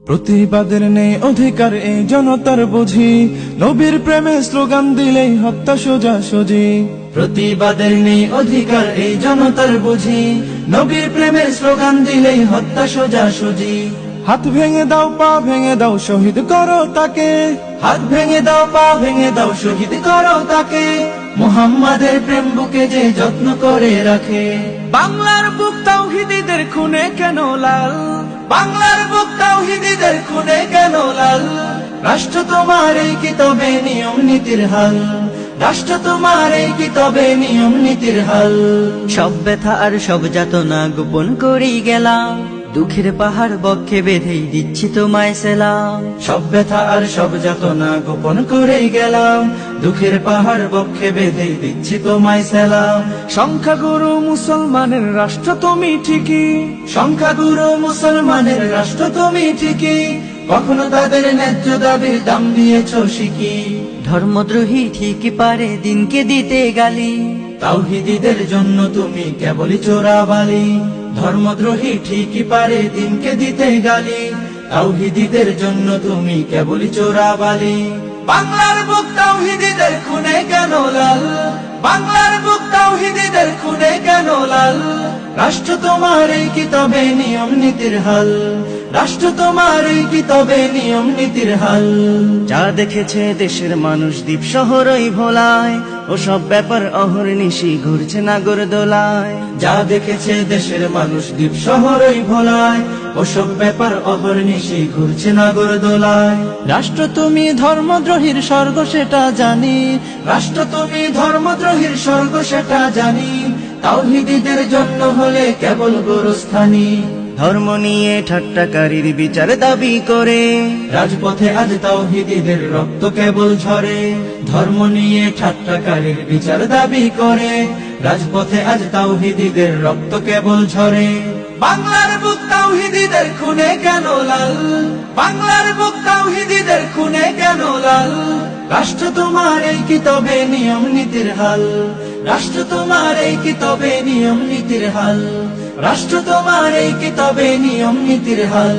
প্রতিবাদের নেই অধিকার এই জনতার বুঝি, নবীর প্রেমে স্লোগান দিলেই হত্যা সোজাসুজি। প্রতিবাদের নেই অধিকার এই জনতার বুঝি, নবীর প্রেমের স্লোগান দিলেই হত্যা সোজাসুজি। হাত ভেঙে দাও পা ভেঙে দাও শহীদ করো তাকে, হাত ভেঙে দাও পা ভেঙে দাও শহীদ করো তাকে, মুহাম্মাদের প্রেম বুকে যে যত্ন করে রাখে। বাংলার বুক তাওহীদীদের খুনে কেন লাল, বাংলার বুক তাওহীদীদের খুনে কেন লাল। রাষ্ট্র তোমার এই কিতাবে নিয়ম নীতির হাল, রাষ্ট্র তোমার এই কিতাবে নিয়ম নীতির হাল। সব ব্যথা আর সব যাতনা গোপন করেই গেলাম, দুঃখের পাহাড় বক্ষে বেঁধেই দিচ্ছি তোমায় সেলাম। সব ব্যথা আর সব যাতনা গোপন করেই গেলাম, দুঃখের পাহাড় বক্ষে বেঁধেই দিচ্ছি তোমায় সেলাম। সংখ্যাগুরু মুসলমানের রাষ্ট্র তুমি ঠিকই, সংখ্যাগুরু মুসলমানের রাষ্ট্র তুমি ঠিকই, কখনো তাদের ন্যায্য দাবির দাম দিয়েছ শিকি। ধর্মদ্রোহী ঠিকই পারে দিনকে দিতে গালি, তাওহীদীদের জন্য তুমি কেবলই চোরাবালি। ধর্মদ্রোহী ঠিকই পারে দিনকে দিতে গালি, তাওহীদীদের জন্য তুমি কেবলই চোরাবালি। বাংলার বুক তাওহীদীদের খুনে কেন লাল, বাংলার বুক তাওহীদীদের খুনে কেন লাল। রাষ্ট্র তোমার এই কিতাবে নিয়ম নীতির হাল, রাষ্ট্র তোমার এই কিতাবে নিয়ম নীতির হাল। যা দেখেছে দেশের মানুষ দ্বীপ শহরই ভোলায়, ও সব ব্যাপার অহর্নিশি ঘুরছে নাগর দোলায়। যা দেখেছে দেশের মানুষ দ্বীপ শহরই ভোলায়, ওসব ব্যাপার অহর্নিশি ঘুরছে নাগর দোলায়। রাষ্ট্র তুমি ধর্মদ্রোহীর স্বর্গ সেটা জানি, রাষ্ট্র তুমি ধর্মদ্রোহীর স্বর্গ সেটা জানি, তাওহীদীদের জন্য হলে কেবল গোরস্থানী। ধর্ম নিয়ে ঠাট্টাকারীর বিচার দাবি করে, রাজপথে আজ তাওহীদীদের রক্ত কেবল ঝরে। ধর্ম নিয়ে ঠাট্টাকারীর বিচার দাবি করে, রাজপথে আজ তাওহীদীদের রক্ত কেবল ঝরে। বাংলার বুক তাওহীদীদের খুনে কেন লাল, বাংলার বুক তাওহীদীদের খুনে কেন লাল। রাষ্ট্র তোমার এই কিতাবে নিয়ম নীতির হাল, রাষ্ট্র তোমার এই কিতাবে নিয়ম নীতির হাল, রাষ্ট্র তোমার এই কিতাবে নিয়ম নীতির হাল।